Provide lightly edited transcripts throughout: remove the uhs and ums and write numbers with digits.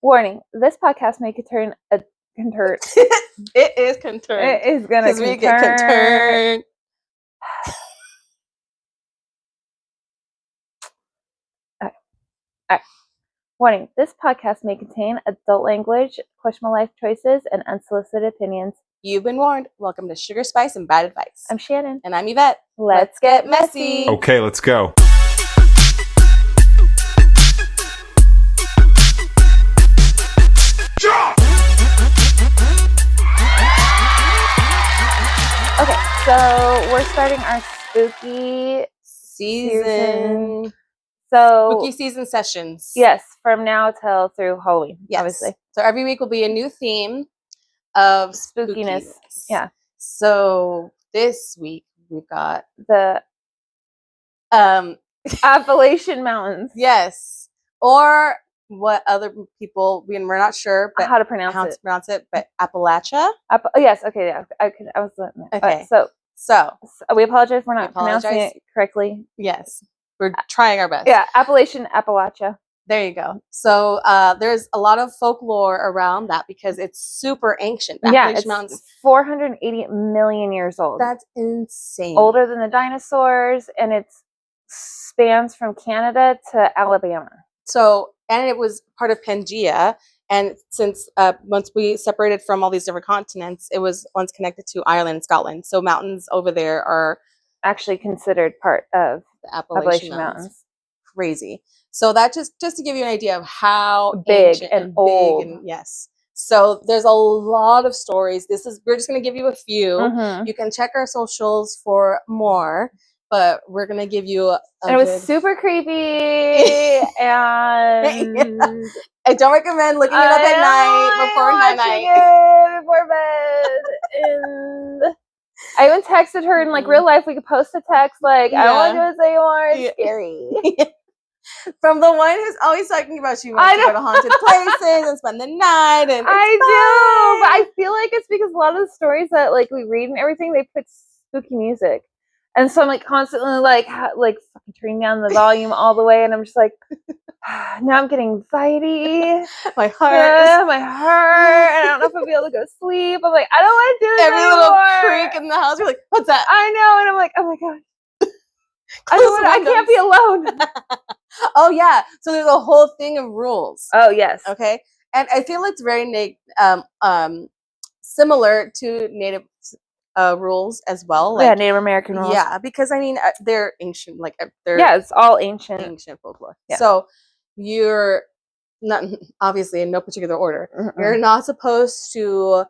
Warning, this podcast may conturn a conturt. It is conturned. It is gonna Because we get conturned. Alright. Warning, this podcast may contain adult language, questionable life choices, and unsolicited opinions. You've been warned. Welcome to Sugar Spice and Bad Advice. I'm Shannon. And I'm Yvette. Let's get messy. Okay, let's go. Okay, so we're starting our spooky season. So spooky season sessions. Yes, from now till through Halloween, obviously. So every week will be a new theme of spookiness. Yeah. So this week we've got the Appalachian Mountains. Yes. Or what other people, we're not sure, but how to pronounce it, but Appalachia. Yes, okay, yeah, I was okay. So we apologize if we're not pronouncing it correctly. Yes, we're trying our best. Yeah, Appalachia. There you go. So there's a lot of folklore around that because it's super ancient. The Appalachian Mountains, 480 million years old. That's insane. Older than the dinosaurs, and it spans from Canada to Alabama. So, and it was part of Pangea, and since once we separated from all these different continents, it was once connected to Ireland and Scotland. So mountains over there are actually considered part of the Appalachian Mountains. Crazy. So that just to give you an idea of how big and old. Big and, yes. So there's a lot of stories. We're just going to give you a few. Mm-hmm. You can check our socials for more. But we're going to give you and it was super creepy, and I don't recommend looking it up at night before night. Before bed. And I even texted her in like real life. We could post a text like, I don't want to do this anymore. It's scary. From the one who's always talking about she wants to go to haunted places and spend the night. And I do, but I feel like it's because a lot of the stories that like we read and everything, they put spooky music. And so I'm like constantly like fucking turning down the volume all the way, and I'm just like, now I'm getting anxiety. My heart, and I don't know if I'll be able to go to sleep. I'm like, I don't want to do this every anymore. Little creak in the house. You're like, what's that? I know, and I'm like, oh my god, I can't be alone. Oh yeah, so there's a whole thing of rules. Oh yes, okay, and I feel it's very similar to Native rules as well. Like, Native American rules. Yeah, because I mean they're ancient. It's all ancient folklore. Yeah. So you're not, obviously in no particular order. Mm-mm. You're not supposed to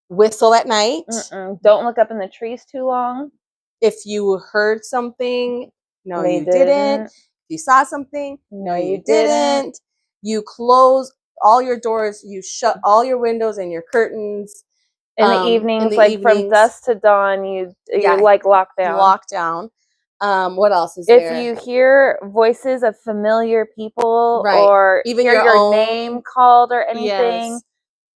whistle at night. Mm-mm. Don't look up in the trees too long. If you heard something, no, you didn't. If you saw something, no, you didn't. You close all your doors. You shut all your windows and your curtains. In the evenings, from dusk to dawn, you're like locked down. What else is there? If you hear voices of familiar people, right, or even hear your own name called or anything, yes,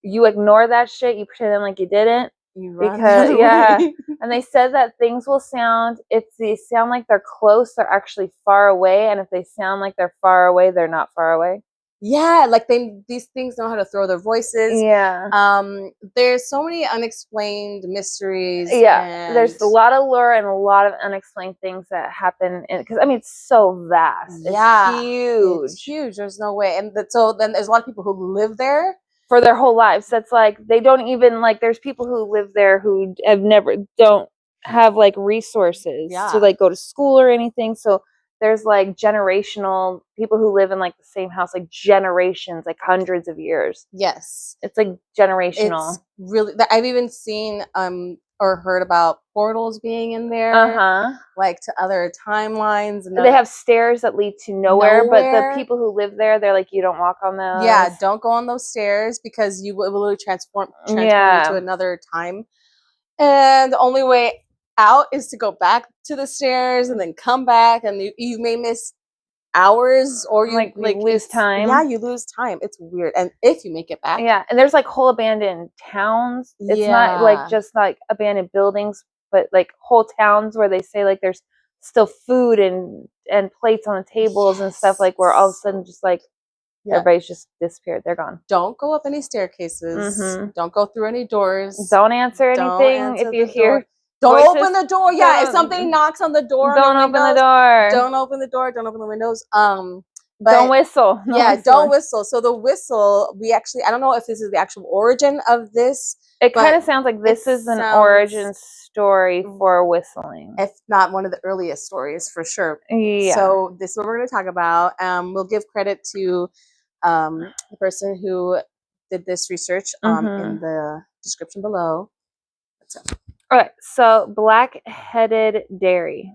you ignore that shit. You pretend like you didn't. You run And they said that things will sound, if they sound like they're close, they're actually far away, and if they sound like they're far away, they're not far away. Yeah, like these things know how to throw their voices. Yeah. There's so many unexplained mysteries. Yeah, there's a lot of lore and a lot of unexplained things that happen. Because I mean, it's so vast. Yeah, it's huge. It's huge. There's no way. And so then there's a lot of people who live there for their whole lives. That's like they don't even like. There's people who live there who don't have like resources to like go to school or anything. So there's like generational people who live in like the same house, like generations, like hundreds of years. Yes. It's like generational. It's really, I've even seen or heard about portals being in there. Like to other timelines. And they have stairs that lead to nowhere, but the people who live there, they're like, you don't walk on those. Yeah, don't go on those stairs because you will literally transform you to another time. And the only way out is to go back to the stairs and then come back, and you may miss hours or you lose time. Yeah, you lose time. It's weird. And if you make it back, and there's like whole abandoned towns. It's not like just like abandoned buildings, but like whole towns where they say like there's still food and plates on the tables and stuff, like where all of a sudden just like Yeah. Everybody's just disappeared. They're gone. Don't go up any staircases. Don't go through any doors. Don't answer anything if you hear. Don't open the door. Yeah, if somebody knocks on the door, don't open the door. Don't open the door. Don't open the windows. But don't whistle. No yeah, whistling. don't whistle. So the whistle, I don't know if this is the actual origin of this. It kind of sounds like this is an origin story for whistling. If not one of the earliest stories, for sure. Yeah. So this is what we're going to talk about. We'll give credit to the person who did this research in the description below. All right. So black-headed dairy.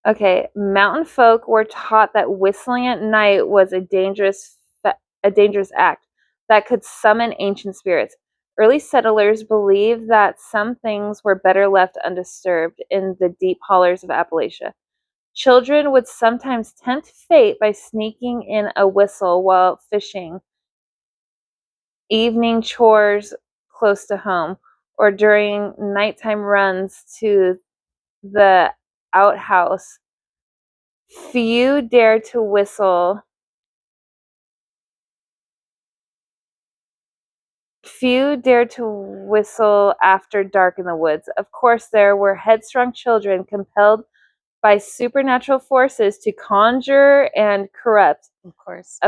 Okay, mountain folk were taught that whistling at night was a dangerous act that could summon ancient spirits. Early settlers believed that some things were better left undisturbed in the deep hollers of Appalachia. Children would sometimes tempt fate by sneaking in a whistle while fishing, evening chores close to home, or during nighttime runs to the outhouse. Few dared to whistle after dark in the woods. Of course, there were headstrong children compelled by supernatural forces to conjure and corrupt. Of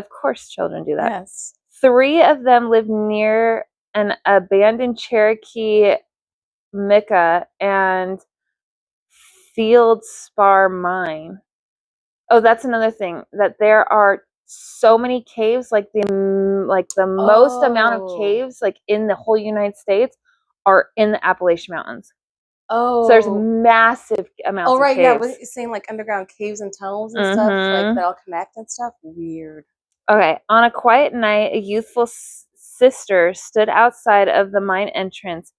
course, children do that. Yes. 3 of them lived near an abandoned Cherokee Mica and Feldspar mine. Oh, that's another thing, that there are so many caves, like the most amount of caves like in the whole United States are in the Appalachian Mountains. Oh. So there's massive amounts of caves. Yeah, what you're saying, like underground caves and tunnels and stuff, like that all connect and stuff. Weird. Okay, on a quiet night, a youthful sister stood outside of the mine entrance,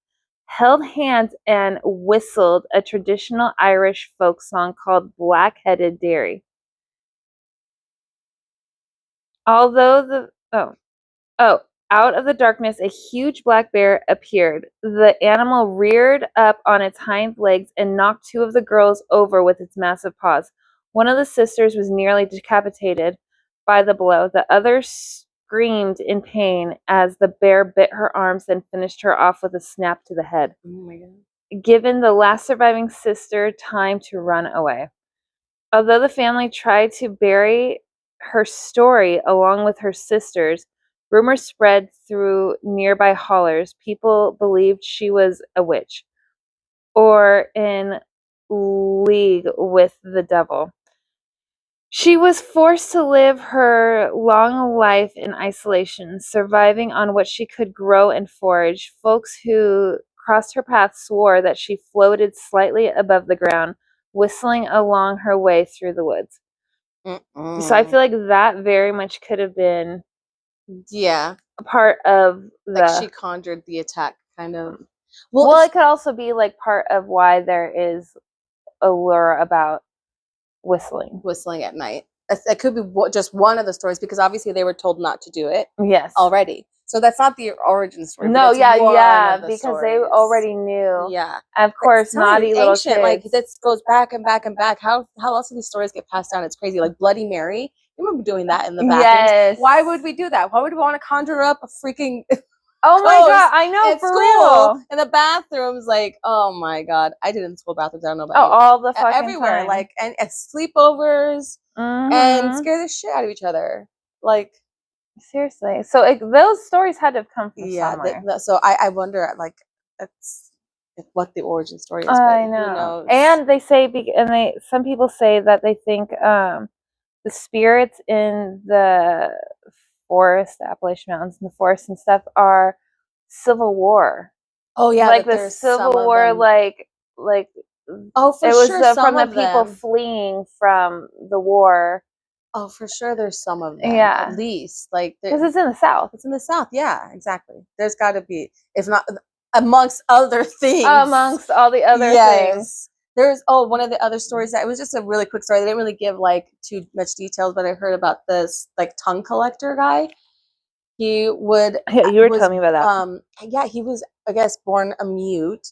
held hands, and whistled a traditional Irish folk song called Black-Headed Dairy. Although out of the darkness, a huge black bear appeared. The animal reared up on its hind legs and knocked 2 of the girls over with its massive paws. One of the sisters was nearly decapitated by the blow. The other screamed in pain as the bear bit her arms and finished her off with a snap to the head, giving the last surviving sister time to run away. Although the family tried to bury her story along with her sisters, rumors spread through nearby hollers. People believed she was a witch or in league with the devil. She was forced to live her long life in isolation, surviving on what she could grow and forage. Folks who crossed her path swore that she floated slightly above the ground, whistling along her way through the woods. So I feel like that very much could have been a part of she conjured the attack, kind of. Well, it could also be like part of why there is a lure about whistling at night. That could be just one of the stories, because obviously they were told not to do it. Yes. Already. So that's not the origin story. No, because they already knew. Yeah. Of course, naughty little kids. Like, this goes back and back and back. How else do these stories get passed down? It's crazy. Like Bloody Mary. You remember doing that in the bathrooms? Yes. Why would we do that? Why would we want to conjure up a freaking oh my god, I know, for real. In the bathrooms, like, oh my god. I did it in school bathrooms, I don't know about you. All the fucking everywhere, time. like, and sleepovers, and scare the shit out of each other. Like, seriously. So those stories had to have come from somewhere. So I wonder, like, that's what the origin story is. I know. Who knows? And they say, some people say that they think the spirits in the forest, the Appalachian Mountains, and the forests and stuff are Civil War. Oh yeah, like the Civil War, like oh, for it was sure, from the people fleeing from the war. Oh, for sure, there's some of them. Yeah, at least, like, because it's in the South. It's in the South. Yeah, exactly. There's got to be, if not amongst other things, amongst all the other things. There's one of the other stories that it was just a really quick story. They didn't really give like too much details, but I heard about this like tongue collector guy. He would. Yeah, you were telling me about that. Yeah, he was, I guess, born a mute,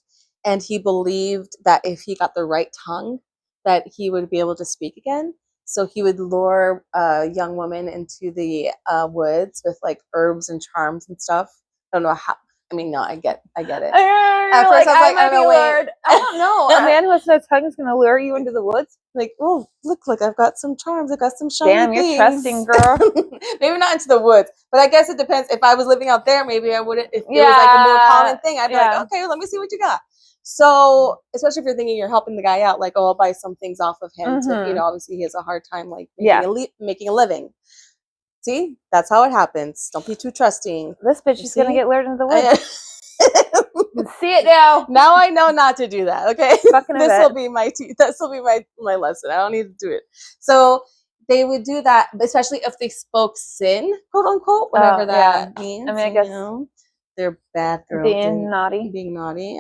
and he believed that if he got the right tongue, that he would be able to speak again. So he would lure a young woman into the woods with like herbs and charms and stuff. I don't know how. I mean, no, I get it. At first, I was like, I don't know, wait. I don't know. A man who has no tongue is going to lure you into the woods. Like, oh, look, I've got some charms. I've got some shiny Damn, things. you're trusting, girl. Maybe not into the woods, but I guess it depends. If I was living out there, maybe I wouldn't. If it was like a more common thing, I'd be like, okay, let me see what you got. So, especially if you're thinking you're helping the guy out, like, oh, I'll buy some things off of him to, you know, obviously he has a hard time like making a living. See, that's how it happens. Don't be too trusting. This bitch is gonna get lured into the woods. See it now. Now I know not to do that. Okay, this will be my my lesson. I don't need to do it. So they would do that, especially if they spoke sin, quote unquote, whatever that means. I mean, I guess they're bad girls being naughty.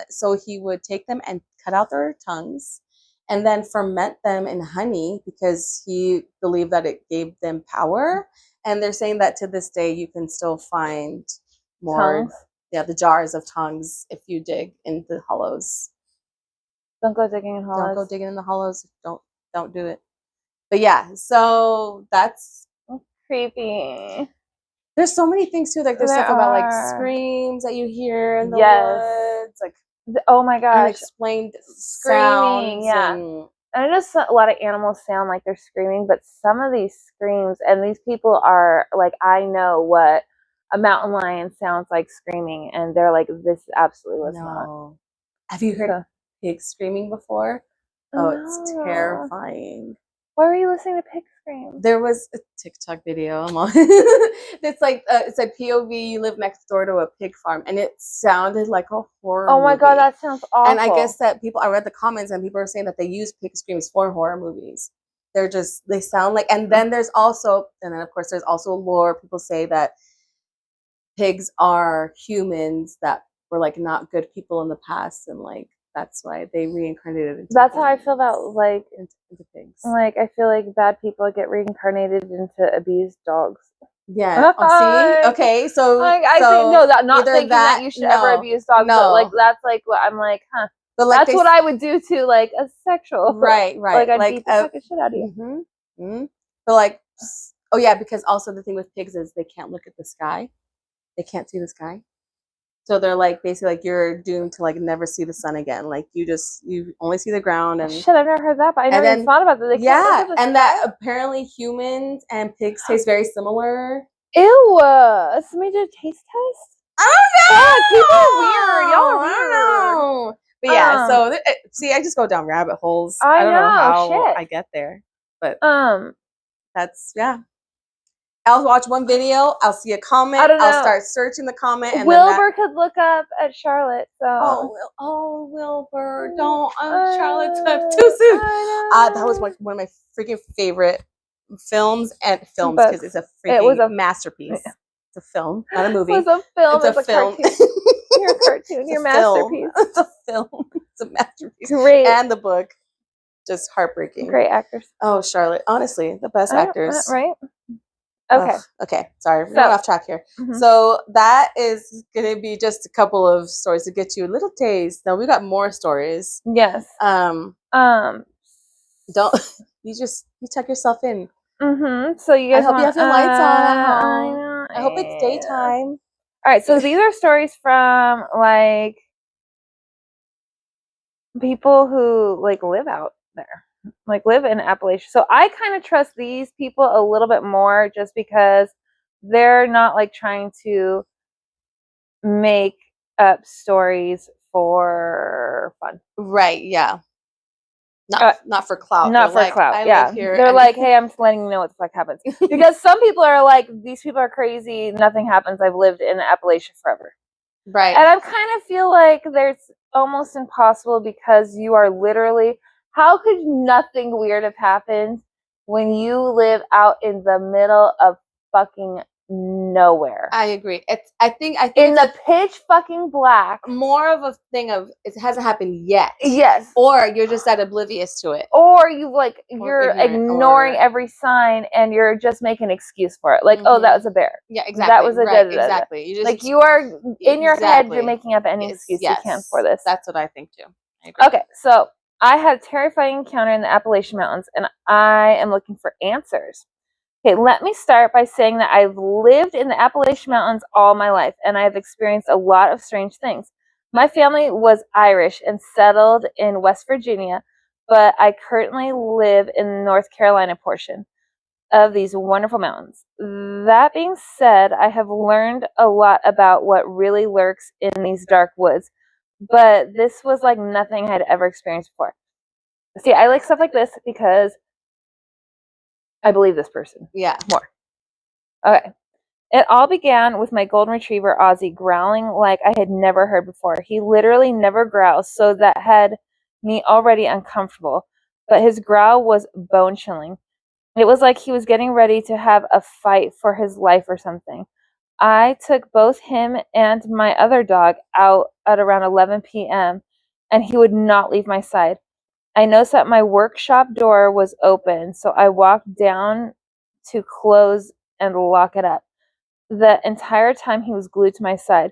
So he would take them and cut out their tongues, and then ferment them in honey because he believed that it gave them power. And they're saying that to this day you can still find more. Tongues? Yeah, the jars of tongues if you dig in the hollows. Don't go digging in hollows. Don't go digging in the hollows. Don't do it. But yeah, so that's creepy. There's so many things too. Like there's stuff about like screams that you hear in the woods. Like oh my gosh, unexplained screaming. Yeah. And I know a lot of animals sound like they're screaming, but some of these screams, and these people are like, I know what a mountain lion sounds like screaming, and they're like, this absolutely was not. Have you heard a pig screaming before? Oh, it's terrifying. Why were you listening to pig scream? There was a TikTok video. It's like it said POV, you live next door to a pig farm, and it sounded like a horror Oh my god, that sounds awful. And I guess that I read the comments, and people are saying that they use pig screams for horror movies. They sound like, and then of course there's also lore. People say that pigs are humans that were like not good people in the past, and like that's why they reincarnated into That's how I feel about like into pigs. Like I feel like bad people get reincarnated into abused dogs. Yeah. See? Okay. So like, I think not thinking that you should ever abuse dogs, but like that's like what I'm like, huh. But like that's what I would do to like a sexual. Right. Like I'd beat the fucking shit out of you. But like, oh yeah, because also the thing with pigs is they can't look at the sky. They can't see the sky. So they're like basically like you're doomed to like never see the sun again. Like you only see the ground. And shit, I've never heard that, but I never even thought about that. And that apparently humans and pigs taste very similar. Ew! Somebody did a taste test? I don't know. People are weird. Y'all are weird. I don't know. But yeah, so see, I just go down rabbit holes. I don't know how I get there, but that's I'll watch one video. I'll see a comment. I'll start searching the comment. And Wilbur could look up at Charlotte. So Wilbur, don't Charlotte's up too soon. That was one of my freaking favorite films because it's a freaking masterpiece. It's a film, not a movie. It's a film. It's a film. You're a cartoon. You're a masterpiece. It's a film. It's a masterpiece. Great. And the book, just heartbreaking. Great actors. Oh, Charlotte, honestly, the best actors. Right. Okay. Okay. Sorry, we're going off track here. So that is going to be just a couple of stories to get you a little taste. Now we got more stories. Yes. Don't you tuck yourself in. So you guys I hope you have your lights on at home. I hope it's daytime. All right. So these are stories from like people who like live out there. Like live in Appalachia. So I kind of trust these people a little bit more just because they're not like trying to make up stories for fun. Right, yeah. Not for clout. Not for clout, yeah. They're like, hey, I'm just letting you know what the fuck happens. Because some people are like, these people are crazy, nothing happens, I've lived in Appalachia forever. Right. And I kind of feel like there's almost impossible because you are literally... How could nothing weird have happened when you live out in the middle of fucking nowhere? I agree. I think in the pitch fucking black. More of a thing of it hasn't happened yet. Yes. Or you're just that oblivious to it. Or you're ignoring every sign and you're just making an excuse for it. Like, oh, that was a bear. Yeah, exactly. That was a exactly. You just like you are in your head. You're making up any excuse you can for this. That's what I think too. I agree. Okay, so. I had a terrifying encounter in the Appalachian Mountains, and I am looking for answers. Okay, let me start by saying that I've lived in the Appalachian Mountains all my life, and I've experienced a lot of strange things. My family was Irish and settled in West Virginia, but I currently live in the North Carolina portion of these wonderful mountains. That being said, I have learned a lot about what really lurks in these dark woods, but this was like nothing I had ever experienced before. See, I like stuff like this because I believe this person. Yeah. More. Okay. It all began with my golden retriever, Ozzy, growling like I had never heard before. He literally never growls, so that had me already uncomfortable, but his growl was bone-chilling. It was like he was getting ready to have a fight for his life or something. I took both him and my other dog out at around 11 p.m., and he would not leave my side. I noticed that my workshop door was open, so I walked down to close and lock it up. The entire time he was glued to my side.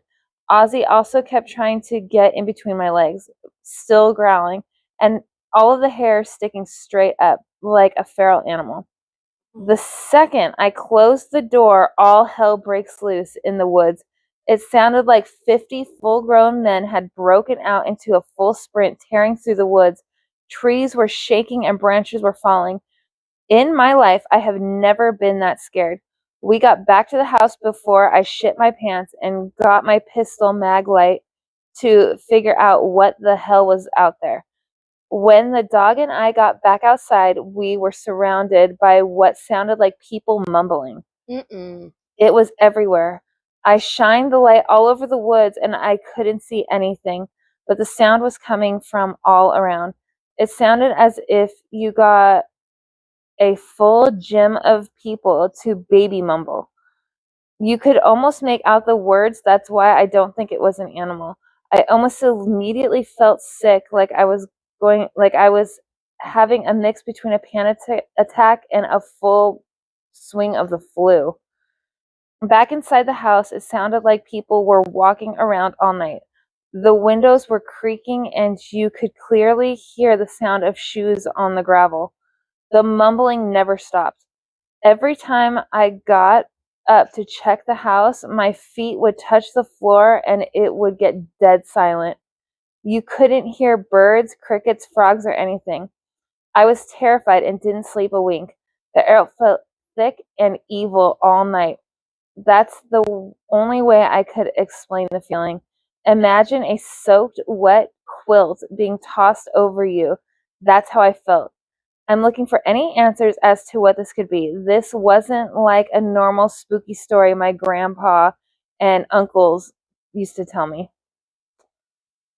Ozzy also kept trying to get in between my legs, still growling, and all of the hair sticking straight up like a feral animal. The second I closed the door, all hell breaks loose in the woods. It sounded like 50 full-grown men had broken out into a full sprint, tearing through the woods. Trees were shaking and branches were falling. In my life, I have never been that scared. We got back to the house before I shit my pants and got my pistol mag light to figure out what the hell was out there. When the dog and I got back outside, we were surrounded by what sounded like people mumbling. Mm-mm. It was everywhere. I shined the light all over the woods and I couldn't see anything, but the sound was coming from all around. It sounded as if you got a full gym of people to baby mumble. You could almost make out the words. That's why I don't think it was an animal. I almost immediately felt sick, like I was having a mix between a panic attack and a full swing of the flu. Back inside the house, it sounded like people were walking around all night. The windows were creaking and you could clearly hear the sound of shoes on the gravel. The mumbling never stopped. Every time I got up to check the house, my feet would touch the floor and it would get dead silent. You couldn't hear birds, crickets, frogs, or anything. I was terrified and didn't sleep a wink. The air felt thick and evil all night. That's the only way I could explain the feeling. Imagine a soaked, wet quilt being tossed over you. That's how I felt. I'm looking for any answers as to what this could be. This wasn't like a normal spooky story my grandpa and uncles used to tell me.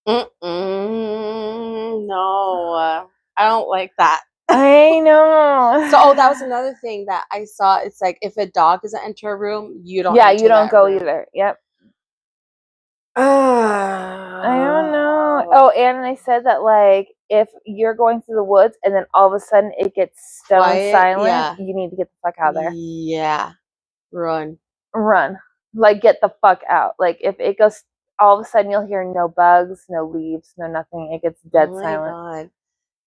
No, I don't like that. I know. So, that was another thing that I saw. It's like if a dog doesn't enter a room, you don't. Yeah, enter you don't that go room. either. Yep. I don't know. Oh, and they said that like if you're going through the woods and then all of a sudden it gets stone Quiet, silent, yeah. you need to get the fuck out of there. Yeah, run. Like get the fuck out. Like if it goes, all of a sudden you'll hear no bugs, no leaves, no nothing. It gets dead silent. Oh my god.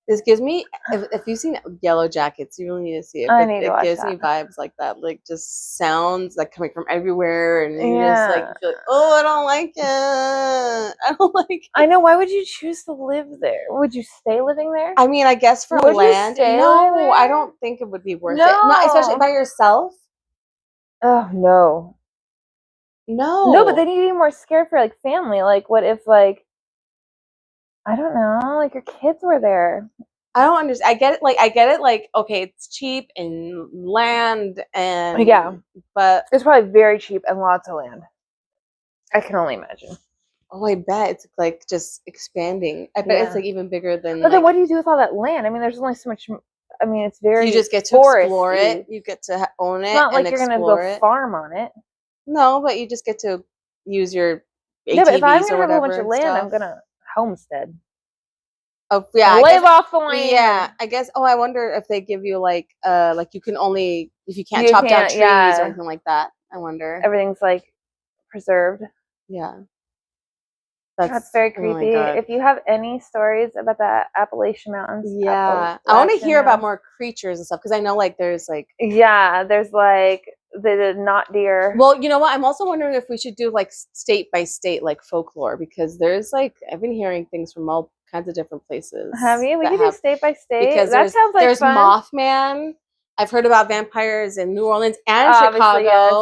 This gives me, if you've seen Yellow Jackets, you really need to see it. I But need to it watch gives me that. vibes like that, like just sounds like coming from everywhere, and you just like Yeah. feel like, oh, I don't like it. I don't like it. I know. Why would you choose to live there? Would you stay living there? I mean, I guess for Would you land. stay living No, there? I don't think it would be worth it. Not especially No. by yourself. Oh no. No, but No. then you'd be more scared for like family. Like what if like I don't know, like your kids were there. I don't understand. I get it. Like, okay, it's cheap and land and Yeah. but It's probably very cheap and lots of land. I can only imagine. oh, I bet it's like just expanding. I bet it's Yeah. like even bigger than But then like what do you do with all that land? I mean, there's only so much. I mean, it's very you just get to foresty. explore it. You get to own it It's not and like you're gonna explore go it. farm on it. No, but you just get to use your Yeah, but if I'm ATVs or gonna have a whole whatever bunch of and land, I'm stuff. gonna homestead. Oh yeah, I Live guess. off the land. Yeah, I guess. Oh, I wonder if they give you like you can only if you can't You chop down can't. trees Yeah. or anything like that. I wonder. Everything's like preserved. Yeah. That's very oh my creepy. God. If you have any stories about the Appalachian Mountains, Yeah, I want to hear about more creatures and stuff because I know like there's like there's like the not deer. Well, you know what? I'm also wondering if we should do like state by state like folklore because there's like I've been hearing things from all kinds of different places. Have you? We could do state by state. Because that sounds like there's fun. Mothman. I've heard about vampires in New Orleans and Obviously, Chicago. Yes.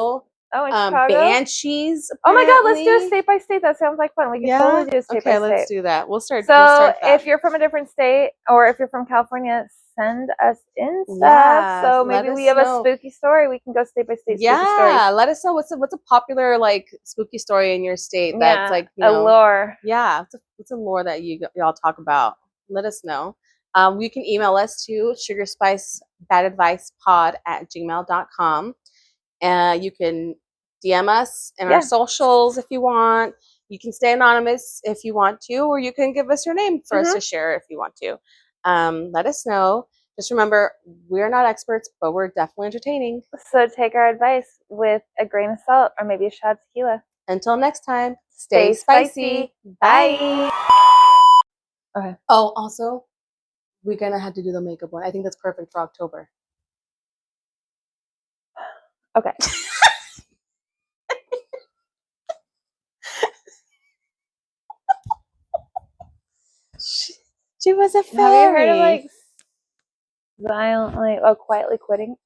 Oh, in Chicago. Banshees. Oh my God, let's do a apparently. state by state. That sounds like fun. We can totally do a state by state. Let's do that. We'll start. So we'll start that. if you're from a different state or if you're from California, send us in stuff. Yeah, So maybe we have a spooky story. We can go state by state. Yeah, spooky stories. let us know what's a popular like spooky story in your state that's like a lore. Yeah, what's a lore that y'all talk about? Let us know. You can email us to sugarspicebadadvicepod@gmail.com. You can DM us in our socials if you want. You can stay anonymous if you want to, or you can give us your name for us to share if you want to. Let us know. Just remember, we're not experts, but we're definitely entertaining. So take our advice with a grain of salt or maybe a shot of tequila. Until next time, stay spicy. Bye. Okay. Oh, also, we're going to have to do the makeup one. I think that's perfect for October. Okay. She was a fairy. Have you heard of like silently, quietly quitting?